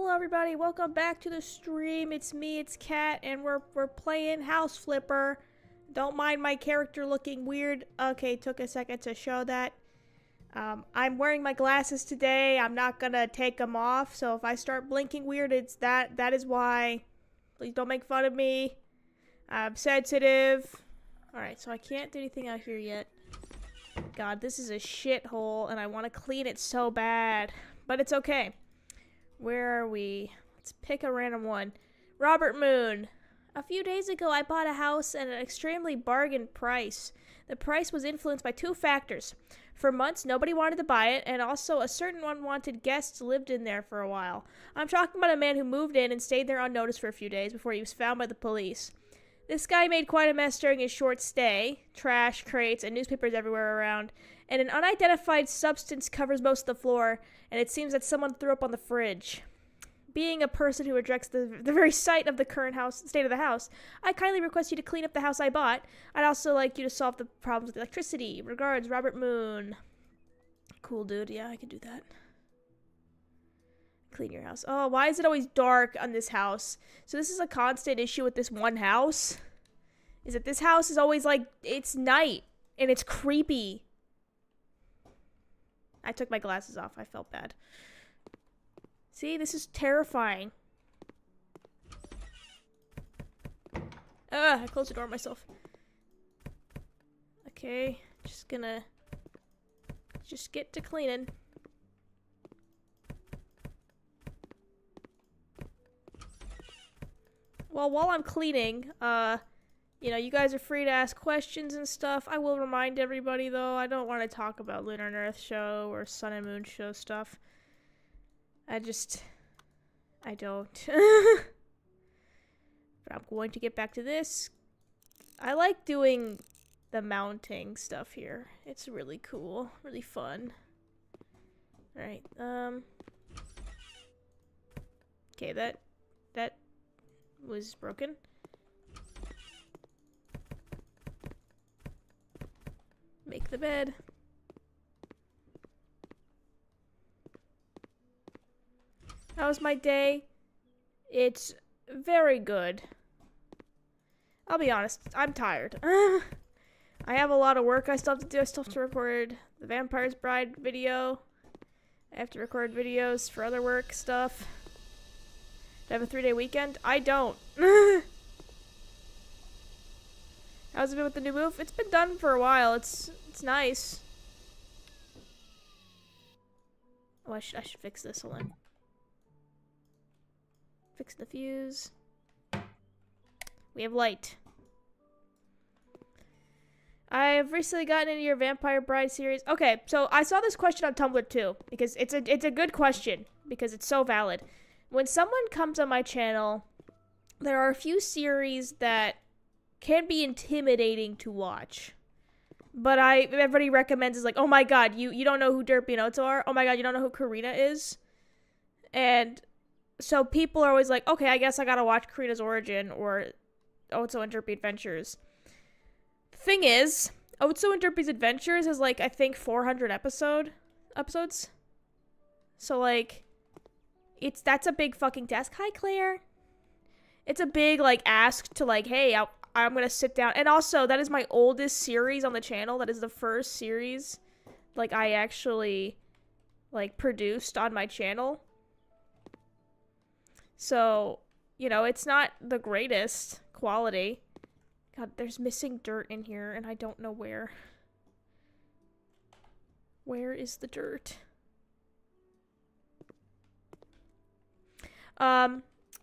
Hello everybody, welcome back to the stream. It's me, it's Kat, and we're playing House Flipper. Don't mind my character looking weird. Okay, took a second to show that. I'm wearing my glasses today. I'm not gonna take them off, so if I start blinking weird, it's that is why. Please don't make fun of me. I'm sensitive. Alright, so I can't do anything out here yet. God, this is a shithole, and I want to clean it so bad. But it's okay. Where are we? Let's pick a random one. Robert Moon. A few days ago, I bought a house at an extremely bargain price. The price was influenced by two factors. For months, nobody wanted to buy it, and also a certain unwanted guest lived in there for a while. I'm talking about a man who moved in and stayed there unnoticed for a few days before he was found by the police. This guy made quite a mess during his short stay. Trash, crates, and newspapers everywhere around. And an unidentified substance covers most of the floor, and it seems that someone threw up on the fridge. Being a person who rejects the very sight of the current state of the house, I kindly request you to clean up the house I bought. I'd also like you to solve the problems with electricity. Regards, Robert Moon. Cool, dude. Yeah, I can do that. Clean your house. Oh, why is it always dark on this house? So this is a constant issue with this one house. Is that this house is always like, it's night, and it's creepy. I took my glasses off. I felt bad. See, this is terrifying. I closed the door myself. Okay, just get to cleaning. Well, while I'm cleaning, you know, you guys are free to ask questions and stuff. I will remind everybody, though, I don't want to talk about Lunar and Earth show or Sun and Moon show stuff. I don't. But I'm going to get back to this. I like doing the mounting stuff here. It's really cool, really fun. Alright, okay, that was broken. Make the bed. How was my day? It's very good. I'll be honest, I'm tired. I have a lot of work I still have to do. I still have to record the Vampire's Bride video. I have to record videos for other work stuff. Do I have a 3-day weekend? I don't. How's it been with the new move? It's been done for a while. It's nice. Oh, I should fix this. Hold on. Fix the fuse. We have light. I've recently gotten into your Vampire Bride series. Okay, so I saw this question on Tumblr too, because it's a good question, because it's so valid. When someone comes on my channel, there are a few series that can be intimidating to watch. But everybody recommends is like, oh my god, you don't know who Derpy and Otso are? Oh my god, you don't know who Karina is? And so people are always like, okay, I guess I gotta watch Karina's Origin or Otso and Derpy Adventures. Thing is, Otso and Derpy's Adventures is like, I think 400 episodes. So like, that's a big fucking task. Hi, Claire. It's a big like ask to like, hey, I'm gonna sit down. And also, that is my oldest series on the channel. That is the first series like I actually like produced on my channel. So, you know, it's not the greatest quality. God, there's missing dirt in here, and I don't know where. Where is the dirt?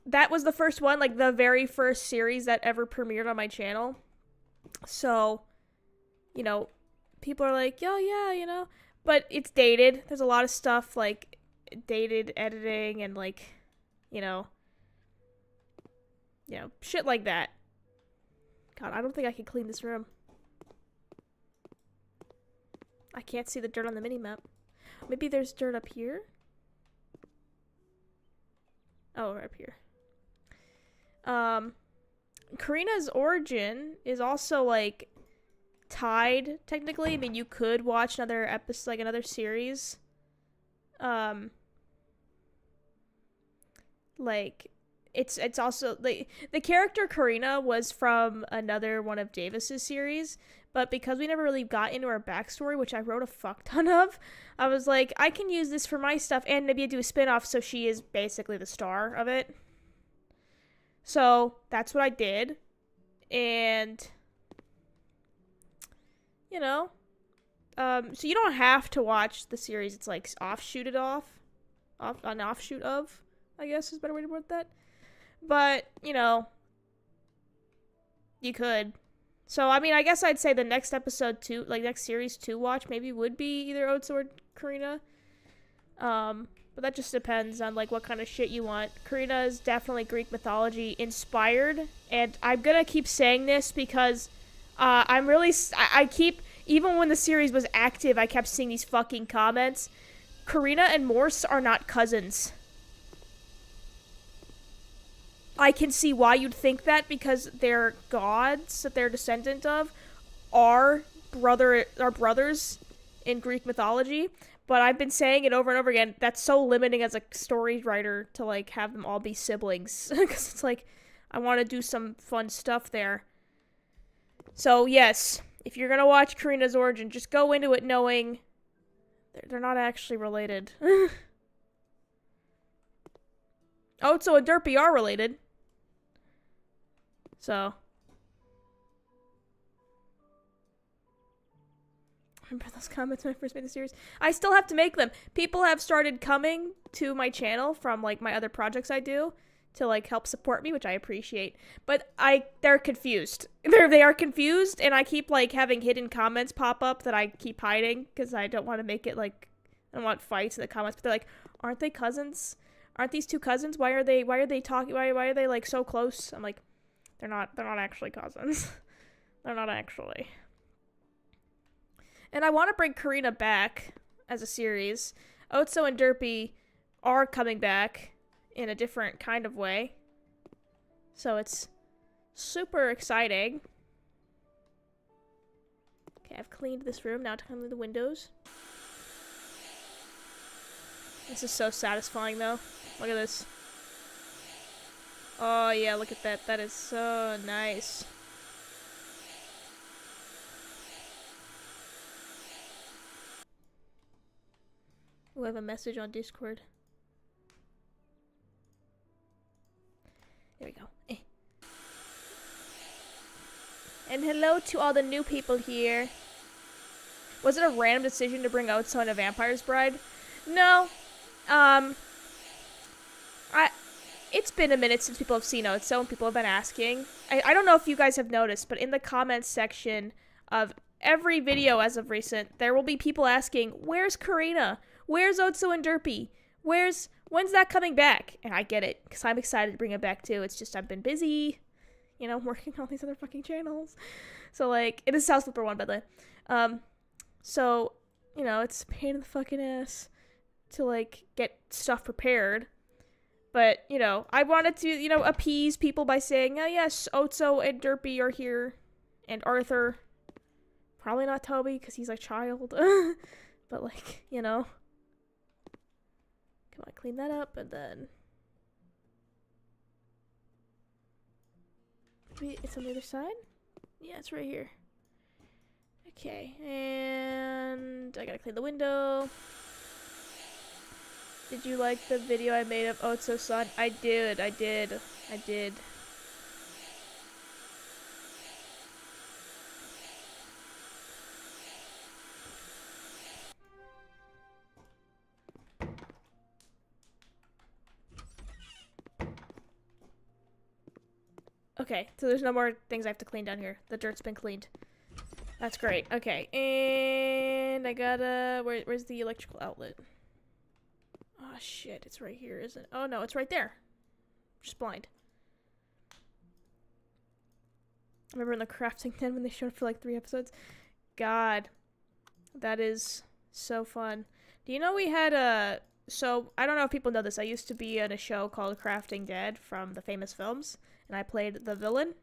That was the first one, like, the very first series that ever premiered on my channel. So, you know, people are like, oh, yeah, you know. But it's dated. There's a lot of stuff, like, dated editing and, like, you know, shit like that. God, I don't think I can clean this room. I can't see the dirt on the mini-map. Maybe there's dirt up here? Oh, right up here. Karina's Origin is also, like, tied, technically. I mean, you could watch another episode, like, another series. like it's also the character Karina was from another one of Davis's series, but because we never really got into her backstory, which I wrote a fuck ton of, I was like, I can use this for my stuff and maybe do a spin-off so she is basically the star of it. So that's what I did. And you know, so you don't have to watch the series. It's like an offshoot of, I guess is a better way to put that. But, you know, you could. So, I mean, I guess I'd say the next episode to, like, next series to watch maybe would be either Otso or Karina. But that just depends on, like, what kind of shit you want. Karina is definitely Greek mythology inspired. And I'm gonna keep saying this because, I keep, even when the series was active, I kept seeing these fucking comments. Karina and Morse are not cousins. I can see why you'd think that because their gods that they're descendant of are brothers in Greek mythology. But I've been saying it over and over again. That's so limiting as a story writer to like have them all be siblings because it's like I want to do some fun stuff there. So yes, if you're gonna watch Karina's origin, just go into it knowing they're not actually related. Otso and Derpy are related. So. Remember those comments when I first made the series? I still have to make them. People have started coming to my channel from, like, my other projects I do to, like, help support me, which I appreciate. But they're confused. They are confused, and I keep, like, having hidden comments pop up that I keep hiding because I don't want to make it, like, I don't want fights in the comments. But they're like, aren't they cousins? Aren't these two cousins? Why are they talking? Why are they, like, so close? I'm like, they're not actually cousins. They're not actually. And I want to bring Karina back as a series. Otso and Derpy are coming back in a different kind of way. So it's super exciting. Okay, I've cleaned this room. Now to clean the windows. This is so satisfying, though. Look at this. Oh, yeah, look at that. That is so nice. We have a message on Discord. There we go. And hello to all the new people here. Was it a random decision to bring Otso into Vampire's Bride? No. It's been a minute since people have seen Otso and people have been asking. I don't know if you guys have noticed, but in the comments section of every video as of recent, there will be people asking, where's Karina? Where's Otso and Derpy? When's that coming back? And I get it, because I'm excited to bring it back too. It's just I've been busy, you know, working on these other fucking channels. So, like, it is House Flipper 1, by the way. So, you know, it's a pain in the fucking ass to, like, get stuff prepared. But, you know, I wanted to, you know, appease people by saying, oh, yes, Otso and Derpy are here. And Arthur. Probably not Toby, because he's a child. But, like, you know. Come on, clean that up, and then... Wait, it's on the other side? Yeah, it's right here. Okay, and... I gotta clean the window. Did you like the video I made of Otso's son? I did. Okay, so there's no more things I have to clean down here. The dirt's been cleaned. That's great. Okay, and I gotta... Where's the electrical outlet? Oh, shit, it's right here, isn't it? Oh, no, it's right there. I'm just blind. I remember in the crafting den when they showed up for like 3 episodes. God, that is so fun. Do you know we had a... So, I don't know if people know this. I used to be in a show called Crafting Dead from the famous films. And I played the villain.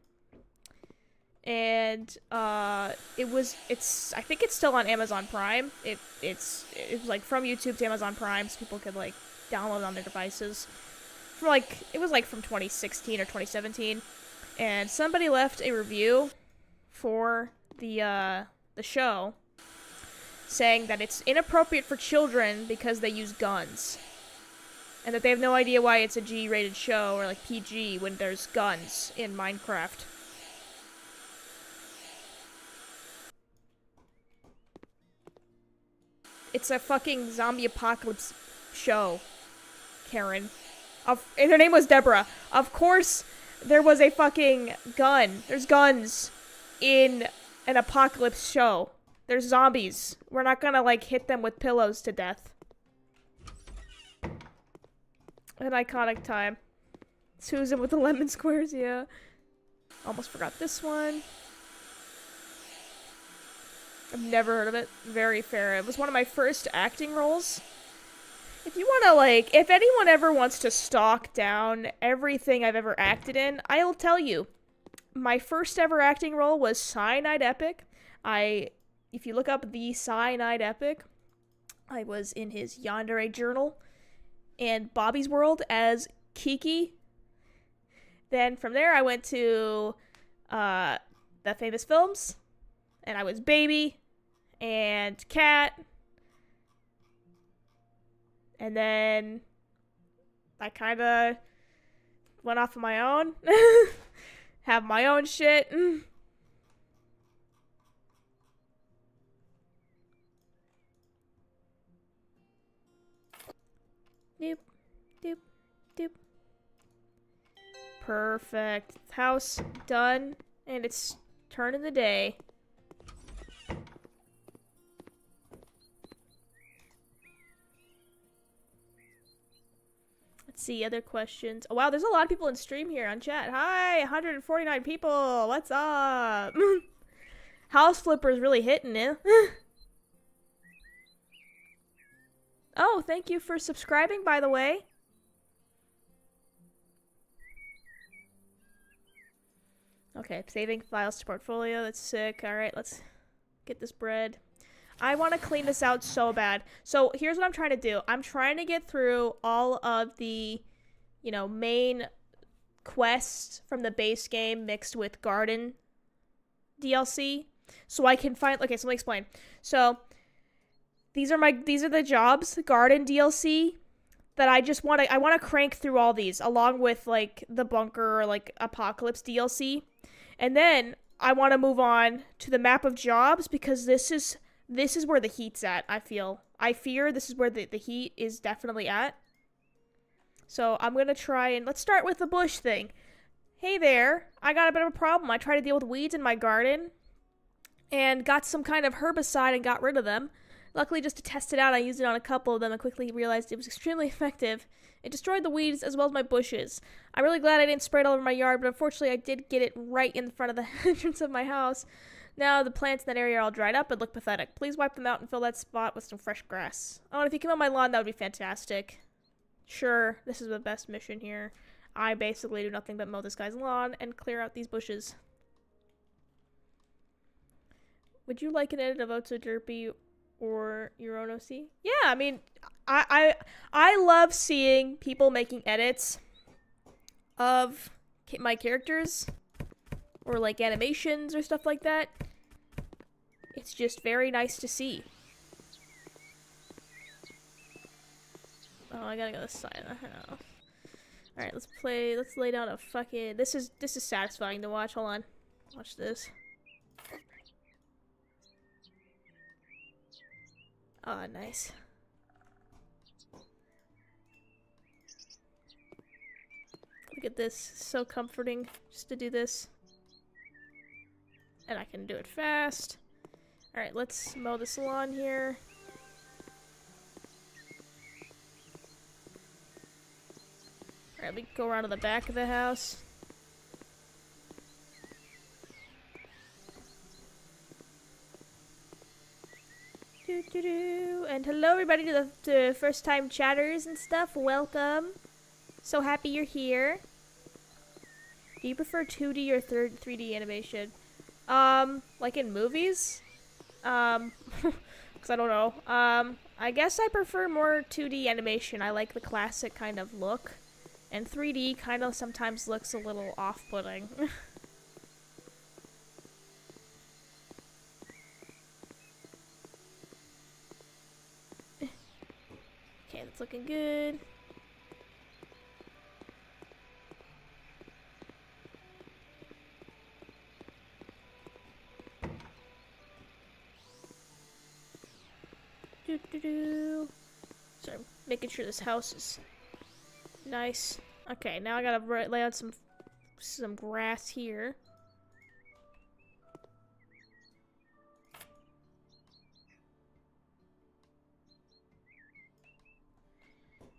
And, I think it's still on Amazon Prime. It was, like, from YouTube to Amazon Prime, so people could, like, download it on their devices. from like, it was like from 2016 or 2017, and somebody left a review for the show saying that it's inappropriate for children because they use guns. And that they have no idea why it's a G-rated show, or like PG, when there's guns in Minecraft. It's a fucking zombie apocalypse show, Karen. And her name was Deborah. Of course, there was a fucking gun. There's guns in an apocalypse show. There's zombies. We're not gonna, like, hit them with pillows to death. An iconic time. Susan with the lemon squares, yeah. Almost forgot this one. I've never heard of it. Very fair. It was one of my first acting roles. If you want to, like, if anyone ever wants to stalk down everything I've ever acted in, I'll tell you. My first ever acting role was Cyanide Epic. If you look up the Cyanide Epic, I was in his Yandere Journal and Bobby's World as Kiki. Then from there, I went to the Famous Films, and I was Baby and Cat. And then I kind of went off on my own, have my own shit. Doop, doop, doop. Perfect. House done, and it's turning the day. Let's see, other questions. Oh, wow, there's a lot of people in stream here on chat. Hi, 149 people. What's up? House Flipper's really hitting it. Oh, thank you for subscribing, by the way. Okay, saving files to portfolio. That's sick. Alright, let's get this bread. I want to clean this out so bad. So here's what I'm trying to do. I'm trying to get through all of the, you know, main quests from the base game mixed with garden DLC. So I can find, okay, so let me explain. So these are the jobs, garden DLC, that I just want to, I want to crank through all these along with like the bunker or like apocalypse DLC. And then I want to move on to the map of jobs because this is where the heat's at, I fear this is where the heat is definitely at. So I'm going to try and, let's start with the bush thing. Hey there, I got a bit of a problem. I tried to deal with weeds in my garden and got some kind of herbicide and got rid of them. Luckily, just to test it out, I used it on a couple of them and quickly realized it was extremely effective. It destroyed the weeds as well as my bushes. I'm really glad I didn't spray it all over my yard, but unfortunately I did get it right in front of the entrance of my house. Now the plants in that area are all dried up and look pathetic. Please wipe them out and fill that spot with some fresh grass. Oh, and if you come on my lawn, that would be fantastic. Sure, this is the best mission here. I basically do nothing but mow this guy's lawn and clear out these bushes. Would you like an edit of Otso Derpy or your own OC? Yeah, I mean, I love seeing people making edits of my characters or like animations or stuff like that. It's just very nice to see. Oh, I gotta go this side. Alright, let's lay down a fucking, this is satisfying to watch. Hold on. Watch this. Oh, nice. Look at this. So comforting just to do this. And I can do it fast. Alright, let's mow this lawn here. Alright, we can go around to the back of the house. And hello everybody to the first time chatters and stuff. Welcome. So happy you're here. Do you prefer 2D or 3D animation? Like in movies? Cause I don't know. I guess I prefer more 2D animation. I like the classic kind of look. And 3D kind of sometimes looks a little off-putting. Okay, that's looking good. Doo-doo-doo. So I'm making sure this house is nice. Okay, now I gotta lay out some grass here.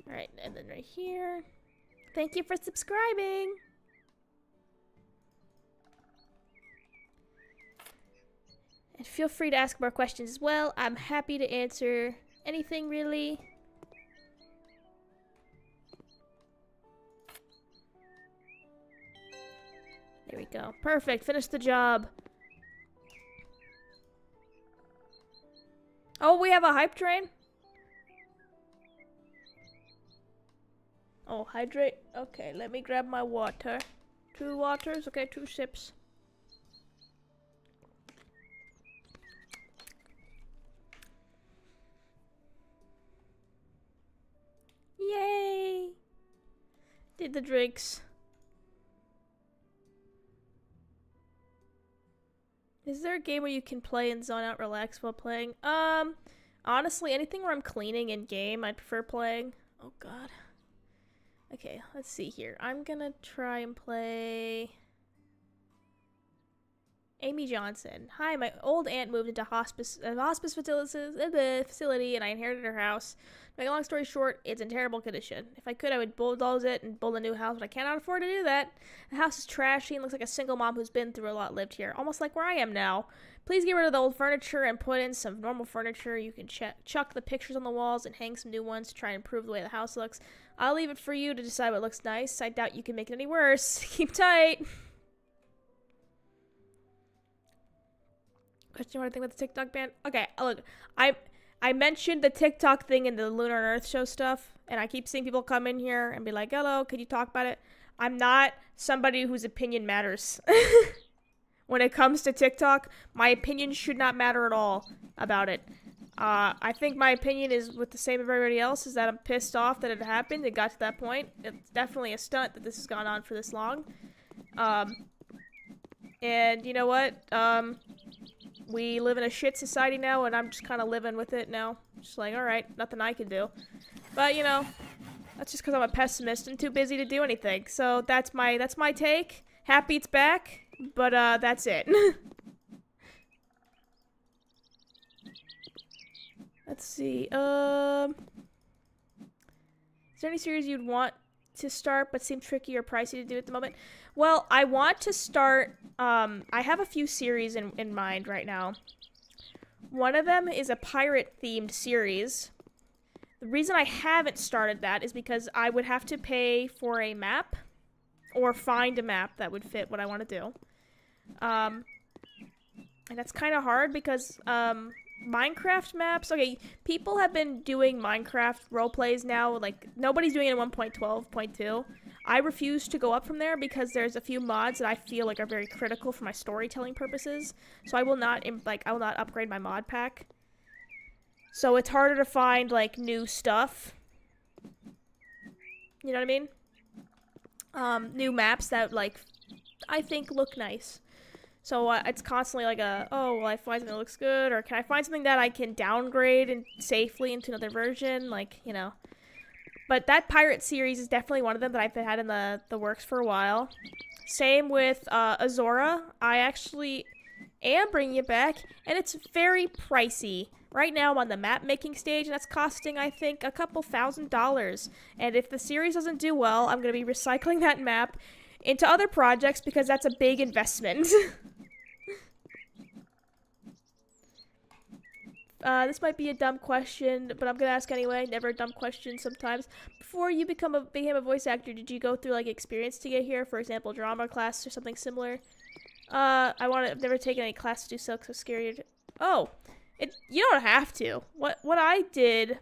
Alright, and then right here. Thank you for subscribing! And feel free to ask more questions as well. I'm happy to answer anything, really. There we go. Perfect. Finish the job. Oh, we have a hype train? Oh, hydrate. Okay, let me grab my water. 2 waters. Okay, 2 sips. Yay! Did the drinks. Is there a game where you can play and zone out, relax while playing? Honestly, anything where I'm cleaning in game, I'd prefer playing. Oh god. Okay, let's see here. I'm gonna try and play Amy Johnson. Hi, my old aunt moved into hospice facility, and I inherited her house. To make a long story short, it's in terrible condition. If I could, I would bulldoze it and build a new house, but I cannot afford to do that. The house is trashy and looks like a single mom who's been through a lot lived here, almost like where I am now. Please get rid of the old furniture and put in some normal furniture. You can chuck the pictures on the walls and hang some new ones to try and improve the way the house looks. I'll leave it for you to decide what looks nice. I doubt you can make it any worse. Keep tight. Question, what I think about the TikTok ban? Okay, look, I mentioned the TikTok thing in the Lunar and Earth show stuff, and I keep seeing people come in here and be like, hello, could you talk about it? I'm not somebody whose opinion matters. When it comes to TikTok, my opinion should not matter at all about it. I think my opinion is with the same as everybody else, is that I'm pissed off that it happened. It got to that point. It's definitely a stunt that this has gone on for this long. And you know what? We live in a shit society now, and I'm just kind of living with it now. Just like, alright, nothing I can do. But, you know, that's just because I'm a pessimist and too busy to do anything. So that's my take. Happy it's back, but that's it. Let's see. Is there any series you'd want to start but seem tricky or pricey to do at the moment? Well, I want to start, I have a few series in mind right now. One of them is a pirate-themed series. The reason I haven't started that is because I would have to pay for a map, or find a map that would fit what I want to do. And that's kind of hard because, Minecraft maps, okay, people have been doing Minecraft roleplays now, like, nobody's doing it in 1.12.2. I refuse to go up from there because there's a few mods that I feel like are very critical for my storytelling purposes, so I will not, upgrade my mod pack. So it's harder to find, like, new stuff. You know what I mean? New maps that, like, I think look nice. So it's constantly like oh, will I find something that looks good? Or can I find something that I can downgrade and safely into another version? Like, you know. But that pirate series is definitely one of them that I've had in the works for a while. Same with Azora. I actually am bringing it back, and it's very pricey. Right now I'm on the map making stage, and that's costing, I think, a couple $1,000s. And if the series doesn't do well, I'm going to be recycling that map into other projects because that's a big investment. This might be a dumb question, but I'm gonna ask anyway. Never a dumb question sometimes. Before you became a voice actor, did you go through, like, experience to get here? For example, drama class or something similar? I've never taken any class to do so because I'm scared. Oh! You don't have to. What I did,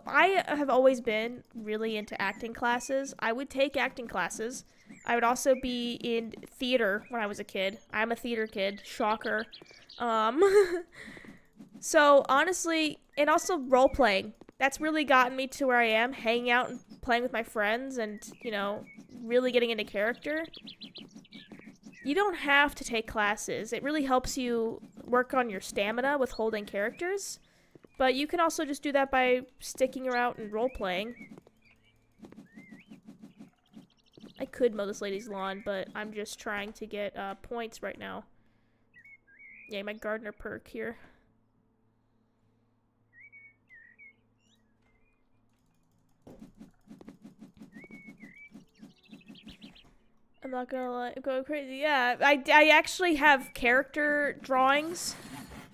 I have always been really into acting classes. I would take acting classes. I would also be in theater when I was a kid. I'm a theater kid. Shocker. Um, so honestly, and also role playing. That's really gotten me to where I am, hanging out and playing with my friends and, you know, really getting into character. You don't have to take classes. It really helps you work on your stamina with holding characters. But you can also just do that by sticking around and role playing. I could mow this lady's lawn, but I'm just trying to get points right now. Yeah, my gardener perk here. I'm not gonna lie, I'm going crazy. Yeah, I actually have character drawings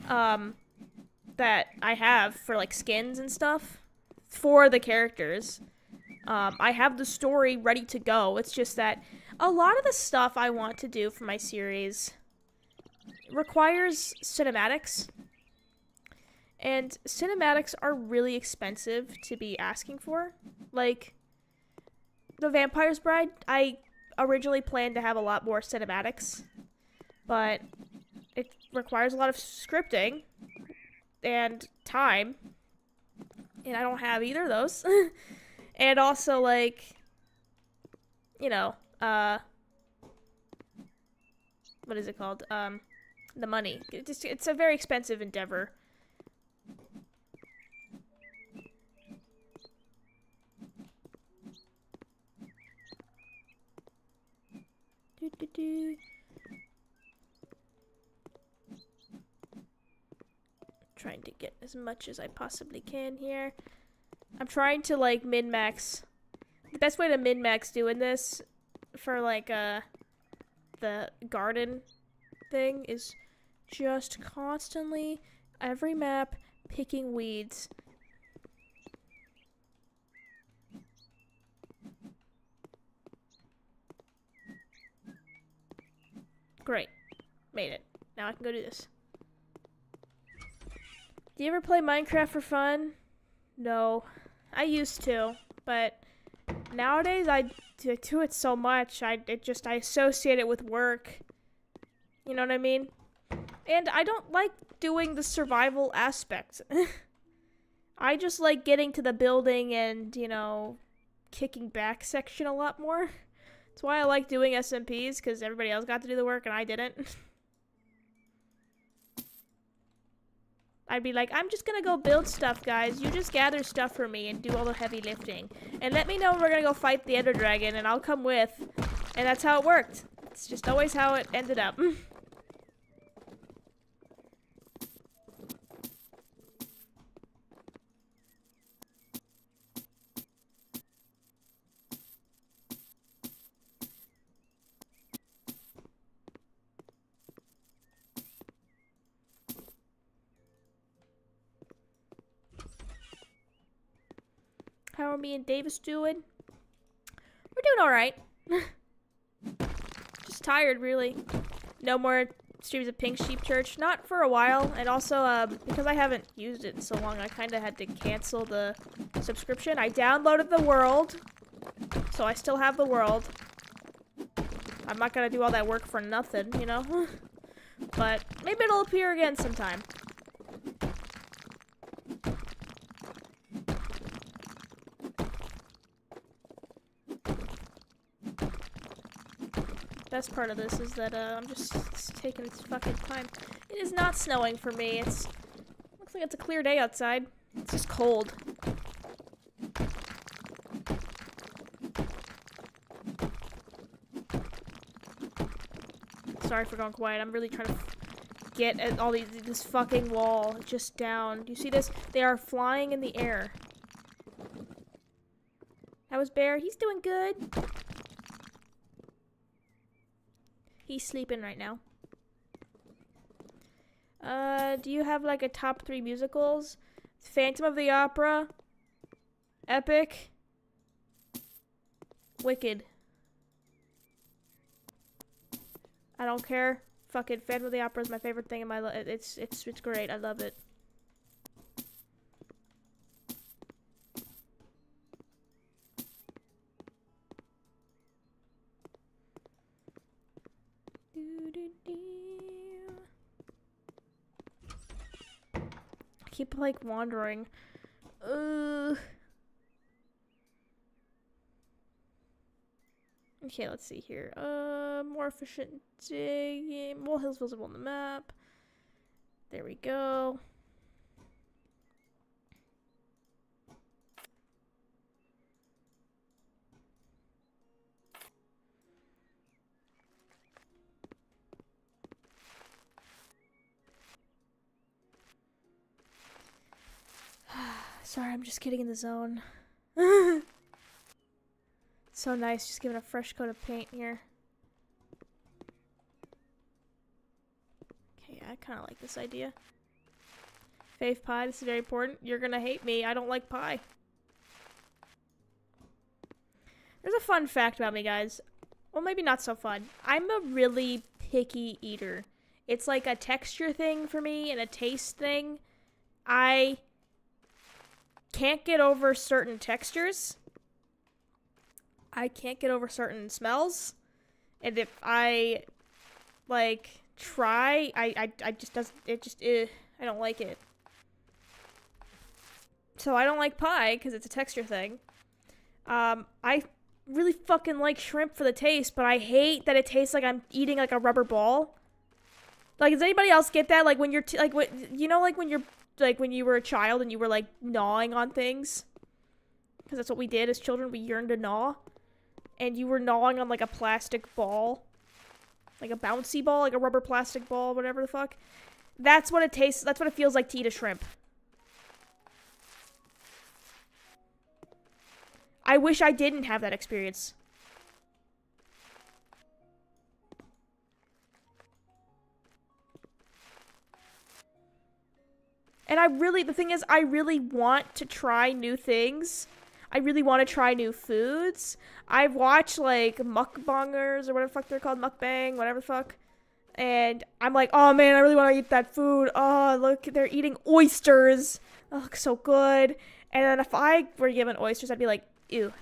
that I have for like skins and stuff for the characters. I have the story ready to go. It's just that a lot of the stuff I want to do for my series requires cinematics. And cinematics are really expensive to be asking for. Like, The Vampire's Bride, I originally planned to have a lot more cinematics, but it requires a lot of scripting and time, and I don't have either of those. And also, like, you know, what is it called? The money. It's a very expensive endeavor. Trying to get as much as I possibly can here. I'm trying to like min-max. The best way to min-max doing this for like the garden thing is just constantly every map picking weeds. Great. Made it. Now I can go do this. Do you ever play Minecraft for fun? No. I used to, but nowadays I do it so much. I associate it with work. You know what I mean? And I don't like doing the survival aspect. I just like getting to the building and, you know, kicking back section a lot more. That's why I like doing SMPs, because everybody else got to do the work and I didn't. I'd be like, I'm just gonna go build stuff, guys. You just gather stuff for me and do all the heavy lifting. And let me know when we're gonna go fight the Ender Dragon, and I'll come with. And that's how it worked. It's just always how it ended up. How are me and Davis doing? We're doing alright. Just tired, really. No more streams of Pink Sheep Church. Not for a while. And also, because I haven't used it in so long, I kind of had to cancel the subscription. I downloaded the world. So I still have the world. I'm not gonna do all that work for nothing, you know? But maybe it'll appear again sometime. Best part of this is that I'm just taking its fucking time. It is not snowing for me. Looks like it's a clear day outside. It's just cold. Sorry for going quiet. I'm really trying to get at all this fucking wall just down. Do you see this? They are flying in the air. That was Bear. He's doing good. He's sleeping right now. Do you have like a top 3 musicals? Phantom of the Opera, Epic, Wicked. I don't care. Fucking Phantom of the Opera is my favorite thing in my life. It's great. I love it. I keep like wandering. Okay, let's see here. More efficient digging. More hills visible on the map. There we go. Sorry, I'm just getting in the zone. So nice, just giving a fresh coat of paint here. Okay, I kind of like this idea. Fave pie, this is very important. You're gonna hate me, I don't like pie. There's a fun fact about me, guys. Well, maybe not so fun. I'm a really picky eater. It's like a texture thing for me and a taste thing. I can't get over certain textures. I can't get over certain smells. And if I, like, try, I just doesn't, it just, I don't like it. So I don't like pie, because it's a texture thing. I really fucking like shrimp for the taste, but I hate that it tastes like I'm eating, like, a rubber ball. Like, does anybody else get that? Like, when you're, you know, like, when you're, like, when you were a child and you were, like, gnawing on things? Because that's what we did as children, we yearned to gnaw. And you were gnawing on, like, a plastic ball. Like a bouncy ball, like a rubber plastic ball, whatever the fuck. That's what it tastes, that's what it feels like to eat a shrimp. I wish I didn't have that experience. And the thing is, I really want to try new things. I really want to try new foods. I've watched, like, mukbangers, or whatever the fuck they're called, mukbang, whatever the fuck. And I'm like, oh man, I really want to eat that food. Oh, look, they're eating oysters. That looks so good. And then if I were given oysters, I'd be like, ew.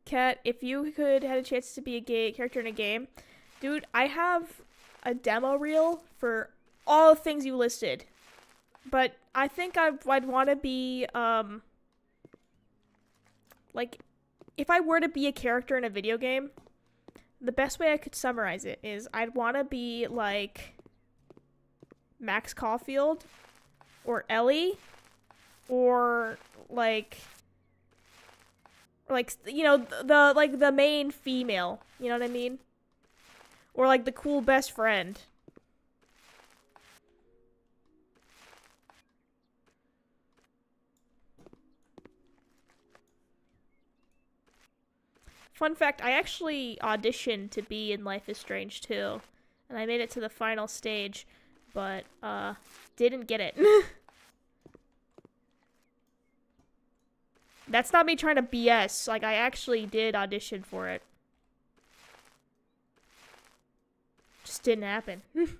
Kat, if you could had a chance to be a gay character in a game, dude, I have a demo reel for all the things you listed. But I think I'd want to be, like, if I were to be a character in a video game, the best way I could summarize it is I'd want to be, like, Max Caulfield, or Ellie, or, like, you know, the main female, you know what I mean? Or, like, the cool best friend. Fun fact, I actually auditioned to be in Life is Strange 2. And I made it to the final stage, but, didn't get it. That's not me trying to BS. Like, I actually did audition for it. Just didn't happen. I'm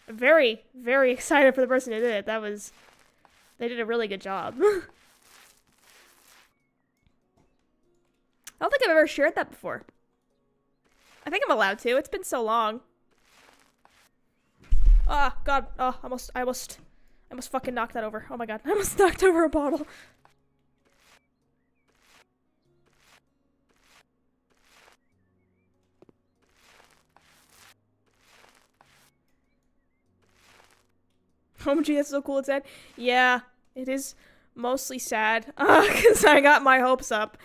very, very excited for the person who did it. They did a really good job. I don't think I've ever shared that before. I think I'm allowed to. It's been so long. Ah, God. Oh, I almost fucking knocked that over. Oh my God. I almost knocked over a bottle. OMG, that's so cool. It's sad. Yeah, it is mostly sad. Because I got my hopes up.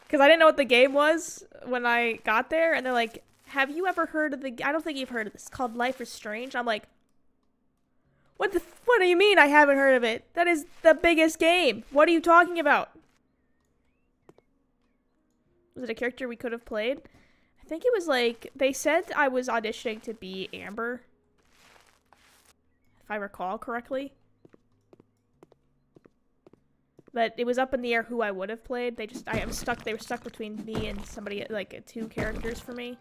Because I didn't know what the game was when I got there. And they're like, have you ever heard of I don't think you've heard of this. It's called Life is Strange. I'm like, what do you mean I haven't heard of it? That is the biggest game. What are you talking about? Was it a character we could have played? I think it was like, they said I was auditioning to be Amber. If I recall correctly. But it was up in the air who I would have played. They were stuck between me and somebody, like, two characters for me.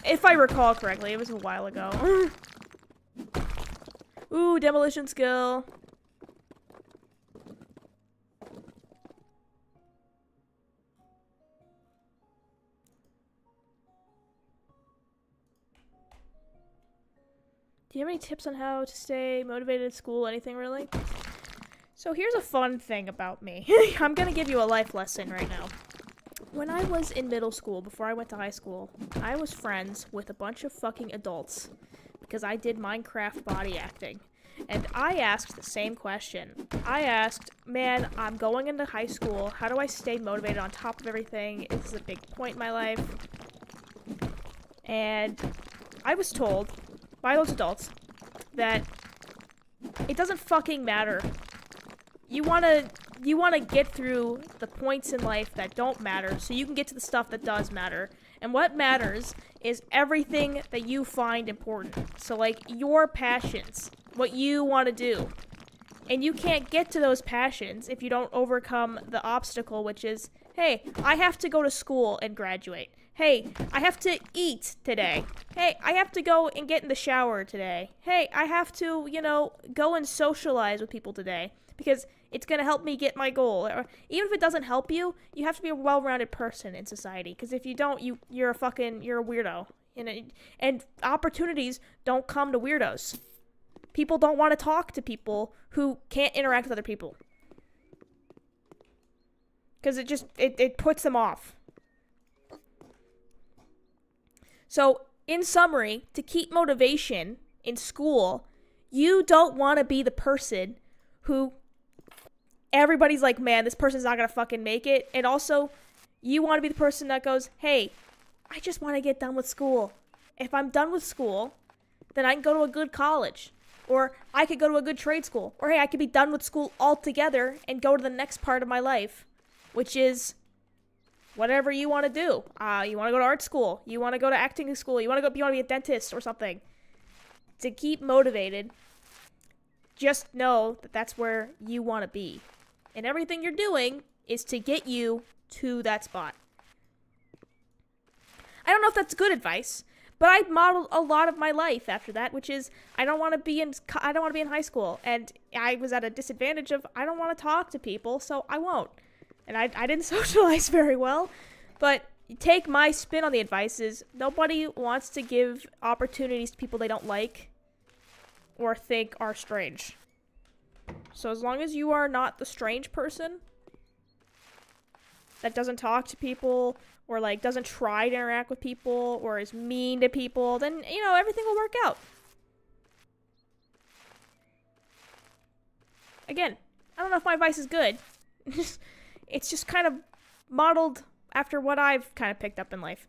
If I recall correctly, it was a while ago. Ooh, demolition skill. Do you have any tips on how to stay motivated at school? Anything really? So here's a fun thing about me. I'm gonna give you a life lesson right now. When I was in middle school, before I went to high school, I was friends with a bunch of fucking adults because I did Minecraft body acting. And I asked the same question. I asked, man, I'm going into high school. How do I stay motivated on top of everything? This is a big point in my life. And I was told by those adults that it doesn't fucking matter. You wanna get through the points in life that don't matter so you can get to the stuff that does matter. And what matters is everything that you find important. So like your passions, what you want to do. And you can't get to those passions if you don't overcome the obstacle, which is, hey, I have to go to school and graduate. Hey, I have to eat today. Hey, I have to go and get in the shower today. Hey, I have to, go and socialize with people today. Because it's going to help me get my goal. Or even if it doesn't help you, you have to be a well-rounded person in society. Because if you don't, you're a weirdo. And opportunities don't come to weirdos. People don't want to talk to people who can't interact with other people. Because it puts them off. So, in summary, to keep motivation in school, you don't want to be the person who everybody's like, man, this person's not going to fucking make it. And also, you want to be the person that goes, hey, I just want to get done with school. If I'm done with school, then I can go to a good college. Or I could go to a good trade school. Or hey, I could be done with school altogether and go to the next part of my life, which is whatever you want to do. You want to go to art school. You want to go to acting school. You want to be a dentist or something. To keep motivated, just know that that's where you want to be. And everything you're doing is to get you to that spot. I don't know if that's good advice, but I modeled a lot of my life after that, which is I don't want to be in high school, and I was at a disadvantage of I don't want to talk to people, so I won't. And I didn't socialize very well, but take my spin on the advice is nobody wants to give opportunities to people they don't like or think are strange. So as long as you are not the strange person that doesn't talk to people or like doesn't try to interact with people or is mean to people, then everything will work out. Again, I don't know if my advice is good. It's just kind of modeled after what I've kind of picked up in life.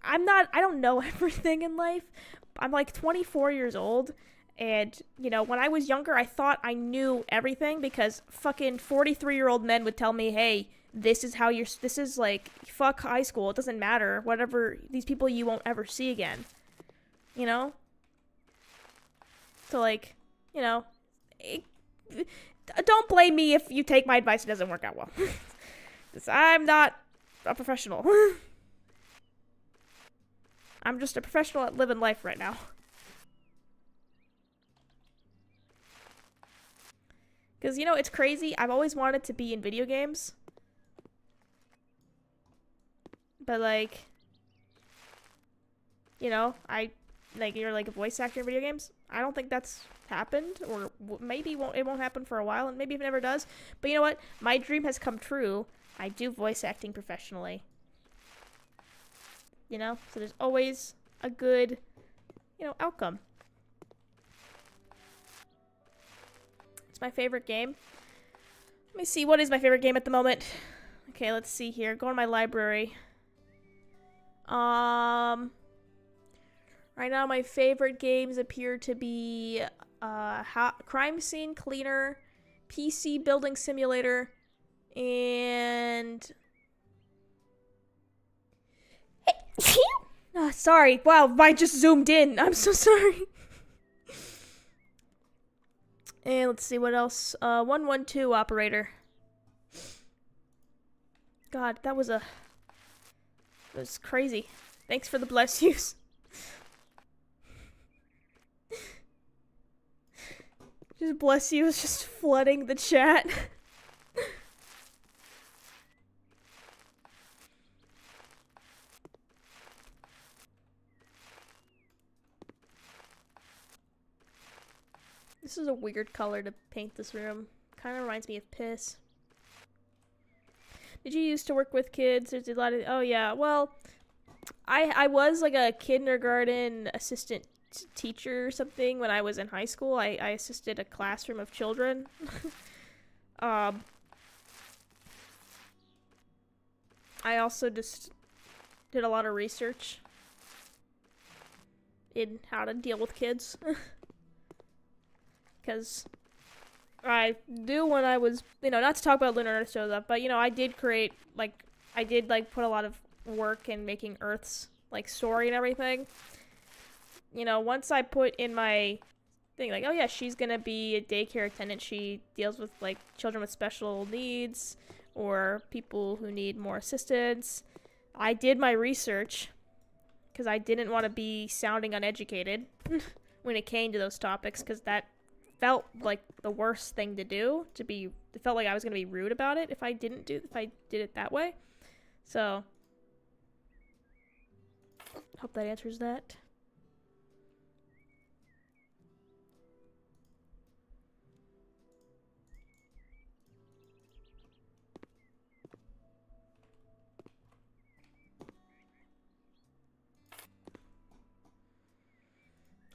I don't know everything in life. I'm like 24 years old. And, when I was younger, I thought I knew everything because fucking 43-year-old men would tell me, hey, this is like, fuck high school. It doesn't matter. Whatever, these people you won't ever see again. So, like, don't blame me if you take my advice and it doesn't work out well. Because I'm not a professional. I'm just a professional at living life right now. Because, it's crazy. I've always wanted to be in video games. But, like, you're like a voice actor in video games. I don't think that's happened, or maybe it won't happen for a while, and maybe it never does. But you know what? My dream has come true. I do voice acting professionally. So there's always a good, outcome. It's my favorite game. Let me see, what is my favorite game at the moment? Okay, let's see here. Go to my library. Right now, my favorite games appear to be Crime Scene Cleaner, PC Building Simulator, and... oh, sorry. Wow, I just zoomed in. I'm so sorry. And let's see what else. 112 Operator. God, that was crazy. Thanks for the bless yous. Just bless you is just flooding the chat. This is a weird color to paint this room. Kind of reminds me of piss. Did you used to work with kids? There's a lot of... Oh, yeah. Well, I was like a kindergarten assistant teacher or something when I was in high school. I assisted a classroom of children. I also just did a lot of research in how to deal with kids. Because I knew when I was, not to talk about Lunar Earth shows up, but, I did create, put a lot of work in making Earth's, story and everything. Once I put in my thing, oh yeah, she's gonna be a daycare attendant. She deals with, children with special needs or people who need more assistance. I did my research because I didn't want to be sounding uneducated when it came to those topics, because that felt like the worst thing to do. It felt like I was gonna be rude about it if I did it that way. So, hope that answers that.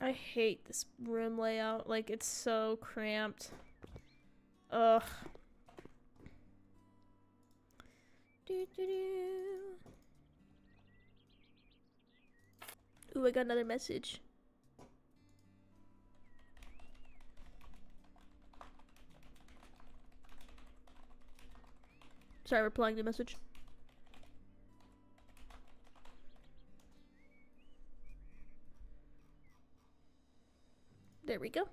I hate this room layout. It's so cramped. Ugh. Ooh, I got another message. Sorry, replying to the message. There we go.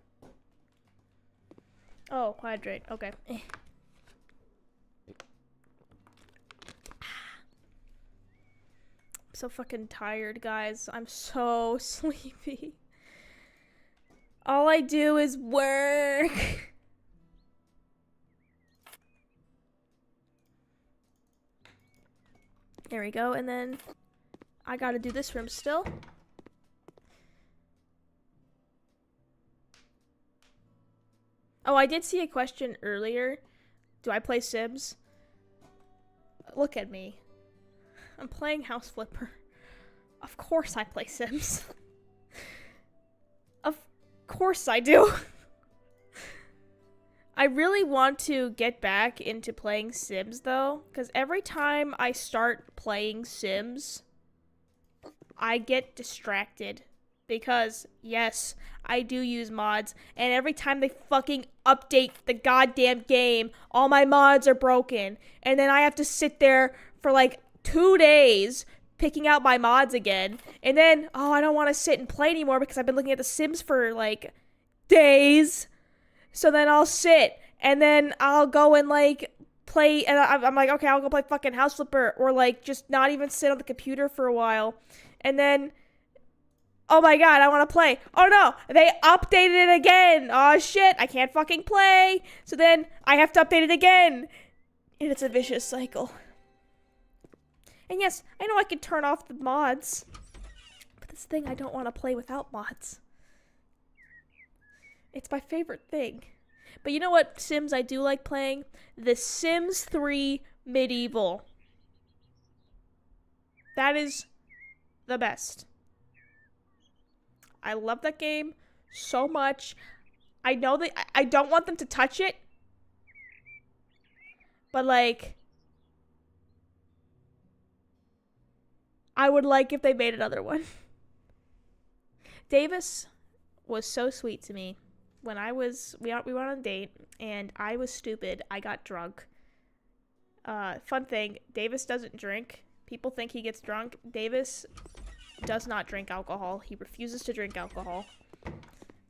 Oh, hydrate. Okay. I'm so fucking tired, guys. I'm so sleepy. All I do is work. There we go. And then I gotta do this room still. Oh, I did see a question earlier. Do I play Sims? Look at me. I'm playing House Flipper. Of course I play Sims. Of course I do. I really want to get back into playing Sims, though, because every time I start playing Sims, I get distracted. Because, yes, I do use mods, and every time they fucking update the goddamn game, all my mods are broken, and then I have to sit there for 2 days picking out my mods again, and then, I don't want to sit and play anymore because I've been looking at The Sims for, days, so then I'll sit, and then I'll go and, play, and I'm like, okay, I'll go play fucking House Flipper, or, just not even sit on the computer for a while, and then... Oh my god, I want to play. Oh no, they updated it again. Oh shit, I can't fucking play. So then I have to update it again. And it's a vicious cycle. And yes, I know I can turn off the mods. But this thing, I don't want to play without mods. It's my favorite thing. But you know what Sims I do like playing? The Sims 3 Medieval. That is the best. I love that game so much. I know that I don't want them to touch it. But I would like if they made another one. Davis was so sweet to me. When we went on a date and I was stupid. I got drunk. Fun thing, Davis doesn't drink. People think he gets drunk. Davis does not drink alcohol. He refuses to drink alcohol.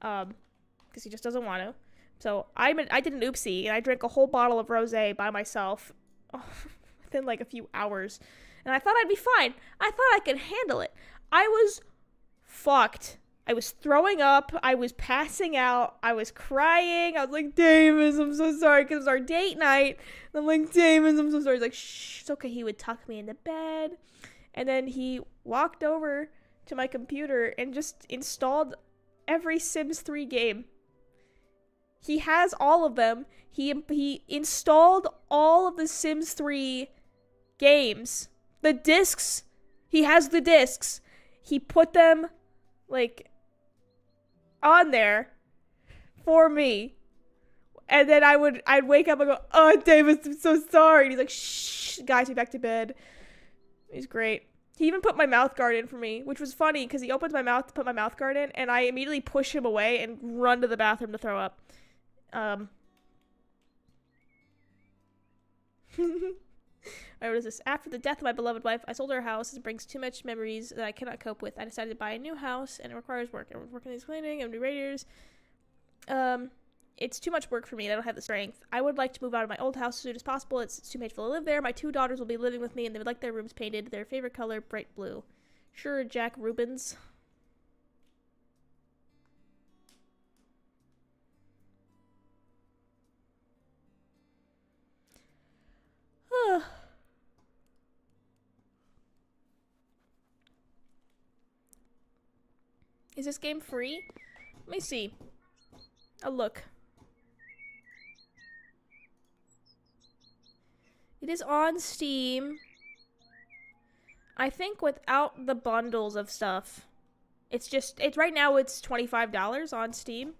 Because he just doesn't want to. So I did an oopsie, and I drank a whole bottle of rosé by myself within a few hours. And I thought I'd be fine. I thought I could handle it. I was fucked. I was throwing up. I was passing out. I was crying. I was like, Davis, I'm so sorry, because it was our date night. And I'm like, Davis, I'm so sorry. He's like, shh, it's okay. He would tuck me into bed. And then he walked over to my computer and just installed every Sims 3 game. He has all of them. He installed all of the Sims 3 games. The discs. He has the discs. He put them, like, on there for me. And then I'd wake up and go, oh, Davis, I'm so sorry. And he's like, shh, guys, me back to bed. He's great. He even put my mouth guard in for me, which was funny because he opens my mouth to put my mouth guard in, and I immediately push him away and run to the bathroom to throw up. What is this? After the death of my beloved wife, I sold our house. It brings too much memories that I cannot cope with. I decided to buy a new house, and it requires work. I was working these cleaning and new radiators. It's too much work for me, and I don't have the strength. I would like to move out of my old house as soon as possible. It's too painful to live there. My 2 daughters will be living with me, and they would like their rooms painted their favorite color, bright blue. Sure, Jack Rubens. Is this game free? Let me see. Oh, look. It is on Steam. I think without the bundles of stuff. It's right now it's $25 on Steam.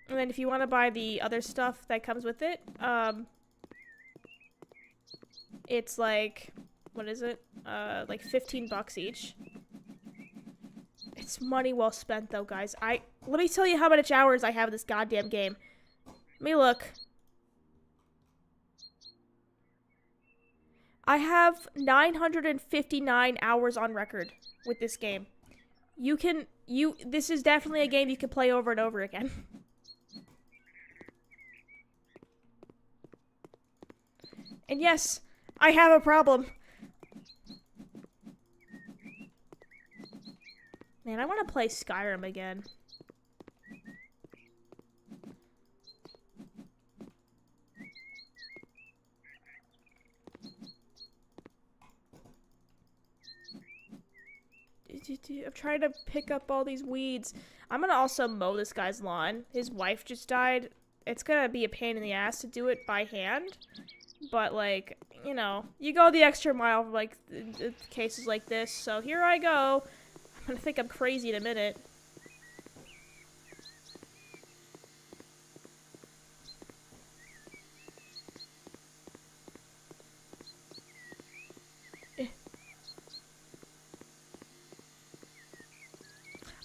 And then if you want to buy the other stuff that comes with it, it's like, what is it? Like $15 each. It's money well spent though, guys. Let me tell you how many hours I have in this goddamn game. Let me look. I have 959 hours on record with this game. This is definitely a game you can play over and over again. And yes, I have a problem. Man, I want to play Skyrim again. I'm trying to pick up all these weeds. I'm gonna also mow this guy's lawn. His wife just died. It's gonna be a pain in the ass to do it by hand. But, like, you know, you go the extra mile for, like, cases like this. So here I go. I'm gonna think I'm crazy in a minute.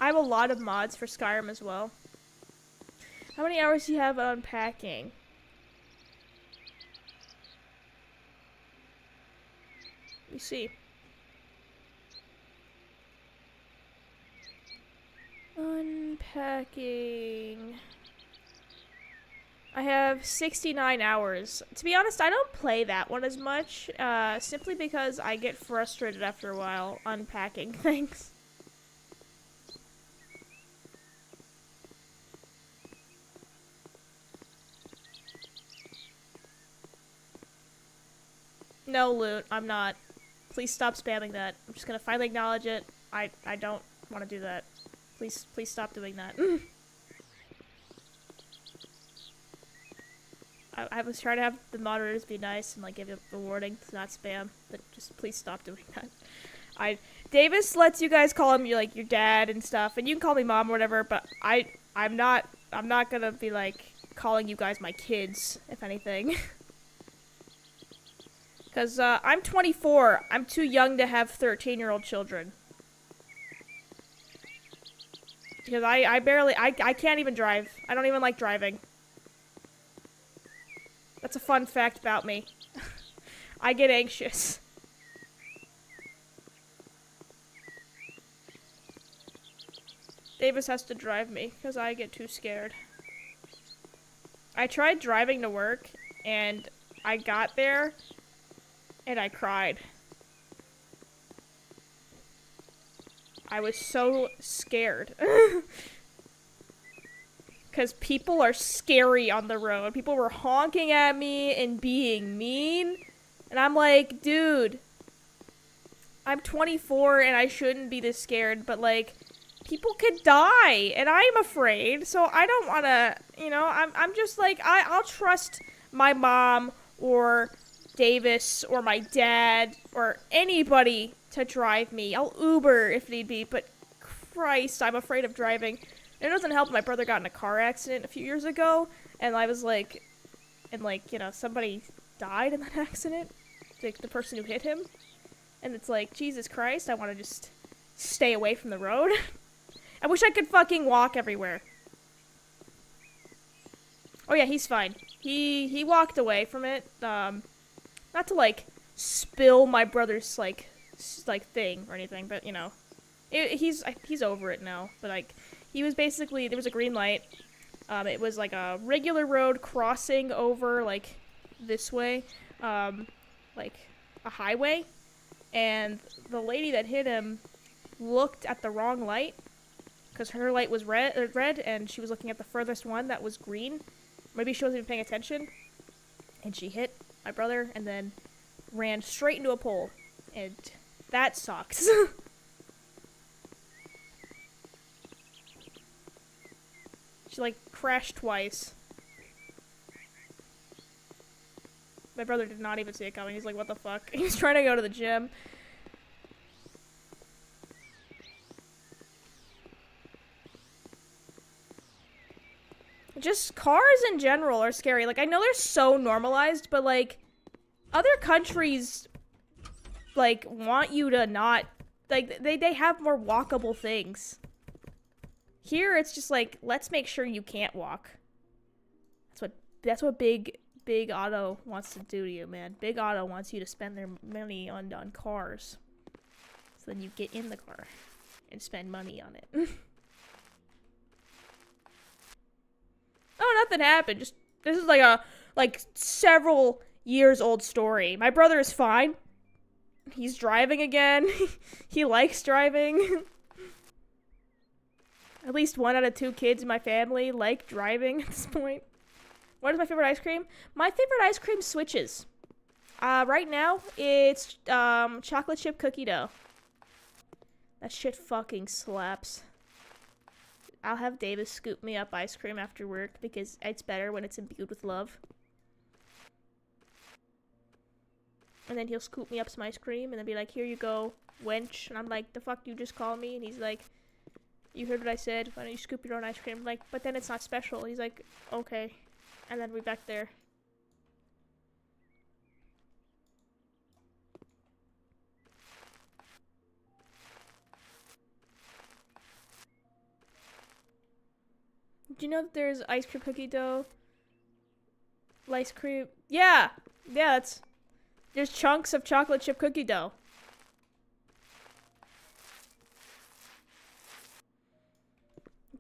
I have a lot of mods for Skyrim as well. How many hours do you have on unpacking? Let me see. Unpacking. I have 69 hours. To be honest, I don't play that one as much, simply because I get frustrated after a while unpacking things. No, Loot, I'm not. Please stop spamming that. I'm just gonna finally acknowledge it. I don't want to do that. Please stop doing that. I was trying to have the moderators be nice and, like, give you a warning to not spam, but just please stop doing that. Davis lets you guys call him your dad and stuff, and you can call me mom or whatever, but I'm not gonna be, like, calling you guys my kids, if anything. Because, I'm 24. I'm too young to have 13-year-old children. Because I can't even drive. I don't even like driving. That's a fun fact about me. I get anxious. Davis has to drive me, because I get too scared. I tried driving to work, and I got there, and I cried. I was so scared. Because people are scary on the road. People were honking at me and being mean. And I'm like, dude, I'm 24 and I shouldn't be this scared, but like, people could die and I'm afraid. So I don't want to, you know, I'm just like, I'll trust my mom or Davis or my dad or anybody to drive me. I'll Uber if need be, but Christ, I'm afraid of driving. It doesn't help my brother got in a car accident a few years ago, and I was like, you know, somebody died in that accident, like the person who hit him, and it's like, Jesus Christ, I want to just stay away from the road. I wish I could fucking walk everywhere. Oh yeah, he's fine. He walked away from it, not to like spill my brother's like thing or anything, but you know, he's over it now, but like, he was basically, there was a green light. It was like a regular road crossing over like this way, like a highway. And the lady that hit him looked at the wrong light because her light was red, and she was looking at the furthest one that was green. Maybe she wasn't even paying attention. And she hit my brother and then ran straight into a pole. And that sucks. She, like, crashed twice. My brother did not even see it coming. He's like, what the fuck? He was trying to go to the gym. Just cars in general are scary. Like, I know they're so normalized, but, like, other countries, like, want you to not... Like, they have more walkable things. Here, it's just like, let's make sure you can't walk. That's what Big Auto wants to do to you, man. Big Auto wants you to spend their money on cars. So then you get in the car and spend money on it. Oh, nothing happened. Just, this is like a, several years old story. My brother is fine. He's driving again. He likes driving. At least 1 out of 2 kids in my family like driving at this point. What is my favorite ice cream? My favorite ice cream switches. Right now, it's chocolate chip cookie dough. That shit fucking slaps. I'll have Davis scoop me up ice cream after work because it's better when it's imbued with love. And then he'll scoop me up some ice cream and then be like, here you go, wench. And I'm like, the fuck you just call me? And he's like, you heard what I said, why don't you scoop your own ice cream? I'm like, but then it's not special. He's like, okay. And then we're back there. Do you know that there's ice cream cookie dough? Ice cream. Yeah! Yeah, there's chunks of chocolate chip cookie dough.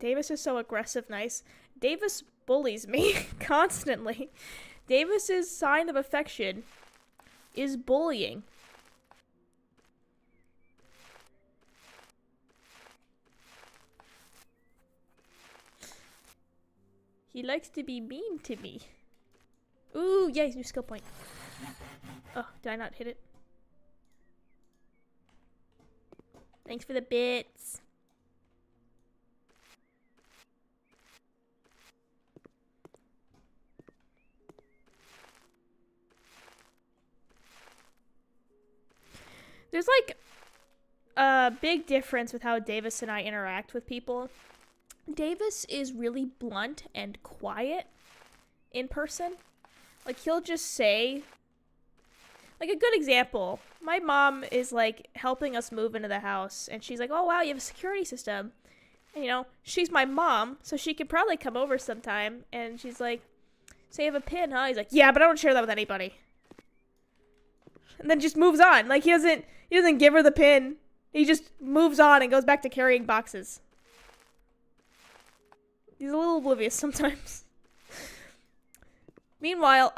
Davis is so aggressive nice. Davis bullies me constantly. Davis's sign of affection is bullying. He likes to be mean to me. Ooh, yeah, new skill point. Oh, did I not hit it? Thanks for the bits. There's like a big difference with how Davis and I interact with people. Davis is really blunt and quiet in person. Like, he'll just say, like, a good example. My mom is, like, helping us move into the house, and she's like, oh, wow, you have a security system. And, you know, she's my mom, so she could probably come over sometime. And she's like, so you have a pin, huh? He's like, yeah, but I don't share that with anybody. And then just moves on. Like, he doesn't give her the pin. He just moves on and goes back to carrying boxes. He's a little oblivious sometimes. Meanwhile,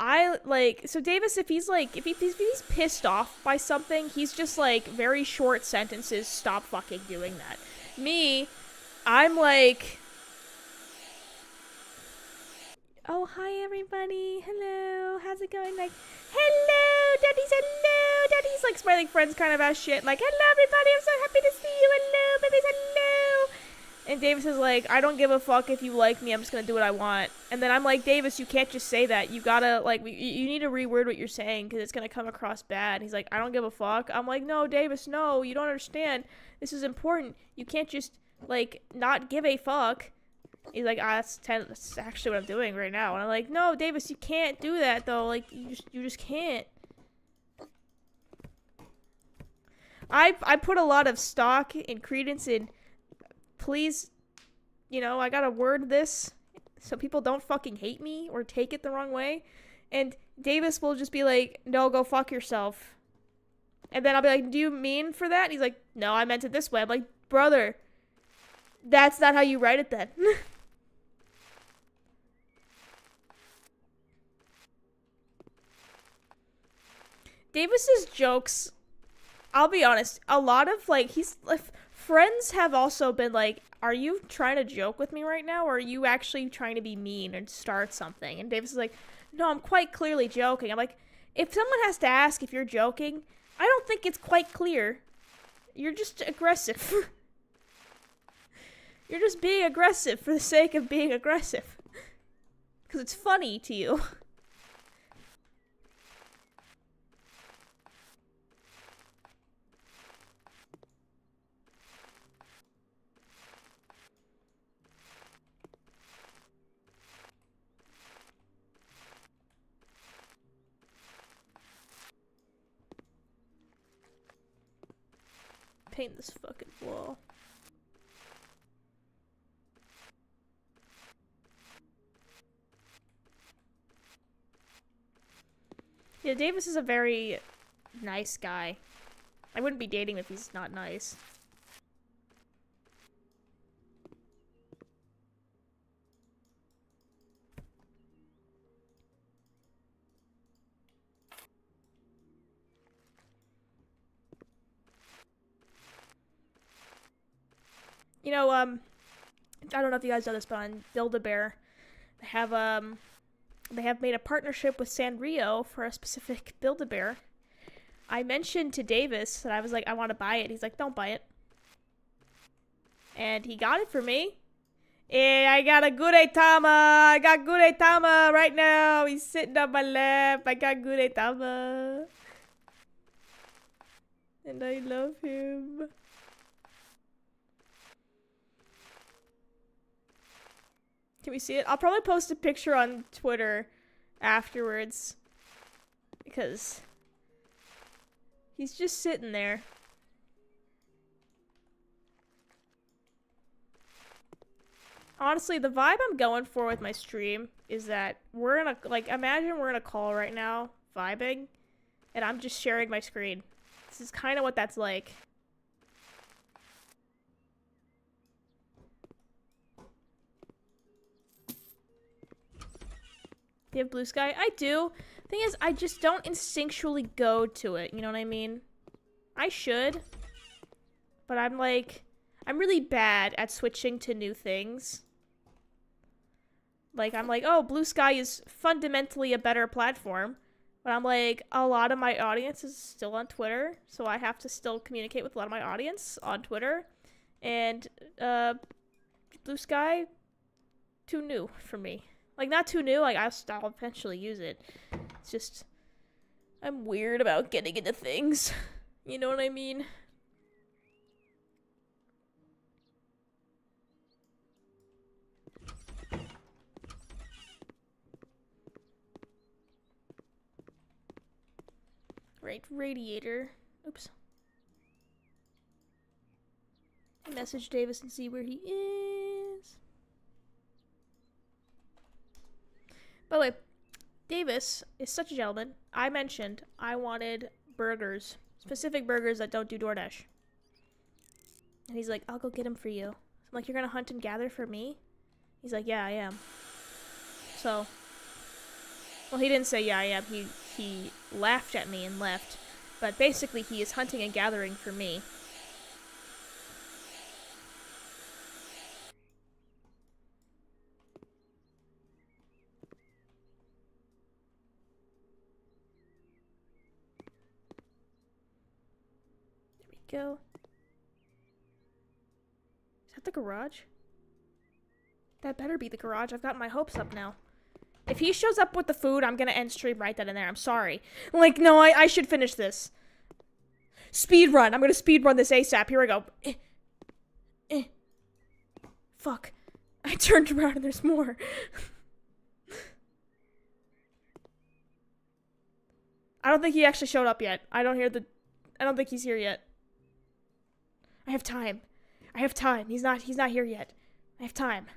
so Davis, if he's pissed off by something, he's just like very short sentences, stop fucking doing that. Me, I'm like, oh, hi everybody, hello, how's it going? Like, hello, daddy's like smiling friends kind of ass shit, like, hello everybody, I'm so happy to see you, hello, babies, hello. And Davis is like, I don't give a fuck if you like me, I'm just gonna do what I want. And then I'm like, Davis, you can't just say that. You gotta, like, you need to reword what you're saying, because it's gonna come across bad. He's like, I don't give a fuck. I'm like, no, Davis, no, you don't understand. This is important. You can't just, like, not give a fuck. He's like, that's actually what I'm doing right now. And I'm like, no, Davis, you can't do that, though. Like, you just can't. I put a lot of stock and credence in, please, you know, I gotta word this so people don't fucking hate me or take it the wrong way. And Davis will just be like, no, go fuck yourself. And then I'll be like, do you mean for that? And he's like, no, I meant it this way. I'm like, brother, that's not how you write it then. Davis's jokes, I'll be honest, a lot of, like, friends have also been like, are you trying to joke with me right now, or are you actually trying to be mean and start something? And Davis is like, no, I'm quite clearly joking. I'm like, if someone has to ask if you're joking, I don't think it's quite clear. You're just aggressive. You're just being aggressive for the sake of being aggressive. Because it's funny to you. Paint this fucking wall. Yeah, Davis is a very nice guy. I wouldn't be dating him if he's not nice. You know, I don't know if you guys know this, but on Build-A-Bear, they have made a partnership with Sanrio for a specific Build-A-Bear. I mentioned to Davis that I was like, I want to buy it. He's like, don't buy it. And he got it for me. And I got a Gure-tama. I got Gure-tama right now. He's sitting on my lap. I got Gure-tama. And I love him. Can we see it? I'll probably post a picture on Twitter afterwards. Because he's just sitting there. Honestly, the vibe I'm going for with my stream is that we're in a, like, imagine we're in a call right now, vibing, and I'm just sharing my screen. This is kind of what that's like. Do you have Blue Sky? I do. Thing is, I just don't instinctually go to it, you know what I mean? I should. But I'm like, I'm really bad at switching to new things. Like, I'm like, oh, Blue Sky is fundamentally a better platform. But I'm like, a lot of my audience is still on Twitter, so I have to still communicate with a lot of my audience on Twitter. And, Blue Sky, too new for me. Like, not too new, like, I'll eventually use it. It's just, I'm weird about getting into things. You know what I mean? Right, radiator. Oops. Message Davis and see where he is. By the way, Davis is such a gentleman. I mentioned I wanted burgers. Specific burgers that don't do DoorDash. And he's like, I'll go get them for you. So I'm like, you're gonna hunt and gather for me? He's like, yeah, I am. So, Well, he didn't say yeah, I am. He laughed at me and left. But basically, he is hunting and gathering for me. There we go. Is that the garage? That better be the garage. I've got my hopes up now. If he shows up with the food, I'm gonna end stream right then and there. I'm sorry. Like, no, I should finish this. Speed run. I'm gonna speed run this ASAP. Here we go. Fuck. I turned around and there's more. I don't think he actually showed up yet. I don't think he's here yet. I have time. I have time. He's not here yet. I have time.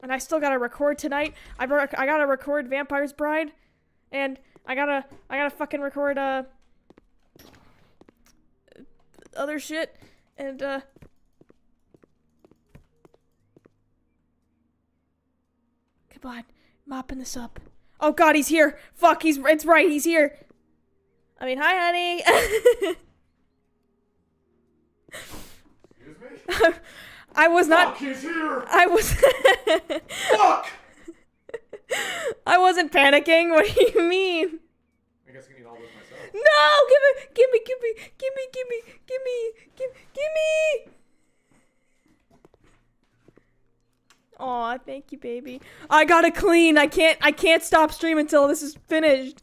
And I still gotta record tonight. I gotta record Vampire's Bride, and I gotta fucking record other shit, and come on, mopping this up. Oh God, he's here. Fuck, it's right, he's here. I mean, hi, honey. Excuse me? I was not. Fuck, he's here! I was. Fuck! I wasn't panicking. What do you mean? I guess I can eat all this myself. No! Give me. Aw, thank you, baby. I gotta clean. I can't stop stream until this is finished.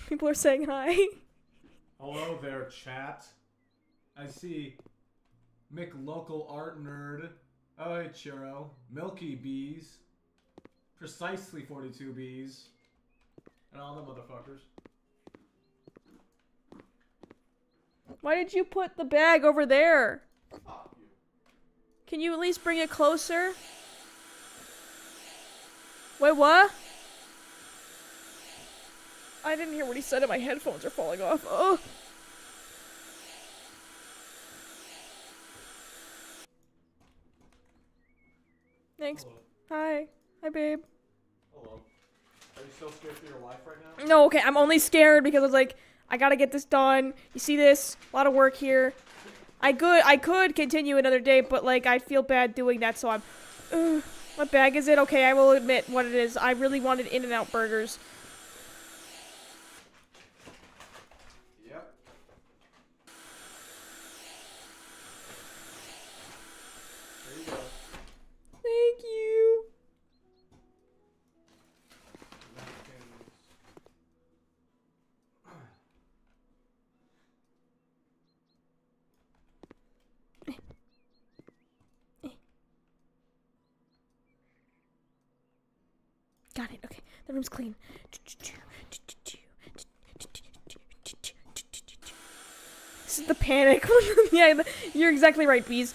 People are saying hi. Hello there, chat. I see McLocal Art Nerd. Oh, hey, Churro. Milky Bees. Precisely 42 Bees. And all them motherfuckers. Why did you put the bag over there? Fuck you. Can you at least bring it closer? Wait, what? I didn't hear what he said and my headphones are falling off. Oh. Thanks. Hello. Hi. Hi, babe. Hello. Are you still scared for your life right now? No, okay, I'm only scared because I was like, I gotta get this done. You see this? A lot of work here. I could continue another day, but like, I feel bad doing that, so I'm... what bag is it? Okay, I will admit what it is. I really wanted In-N-Out burgers. Yep. There you go. Thank you. Napkins. Got it. Okay, the room's clean. This is the panic. Yeah, you're exactly right, Bees.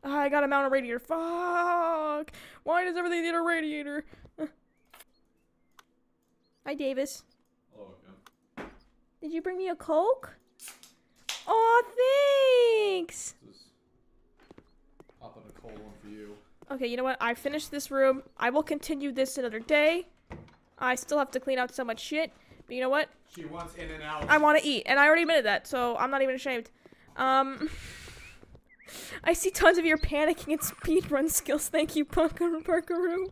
I gotta mount a radiator. Fuck! Why does everything need a radiator? Hi, Davis. Hello again. Did you bring me a Coke? Oh, thanks! Just popping a cold one for you. Okay, you know what? I finished this room. I will continue this another day. I still have to clean out so much shit. But you know what? She wants In-N-Out. I want to eat. And I already admitted that, so I'm not even ashamed. I see tons of your panicking and speedrun skills. Thank you, Parkaroo.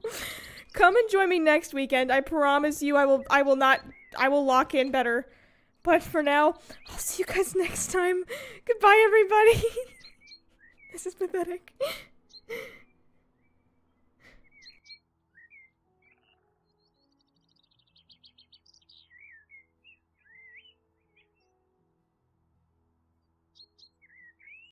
Come and join me next weekend. I promise you I will lock in better. But for now, I'll see you guys next time. Goodbye, everybody. This is pathetic.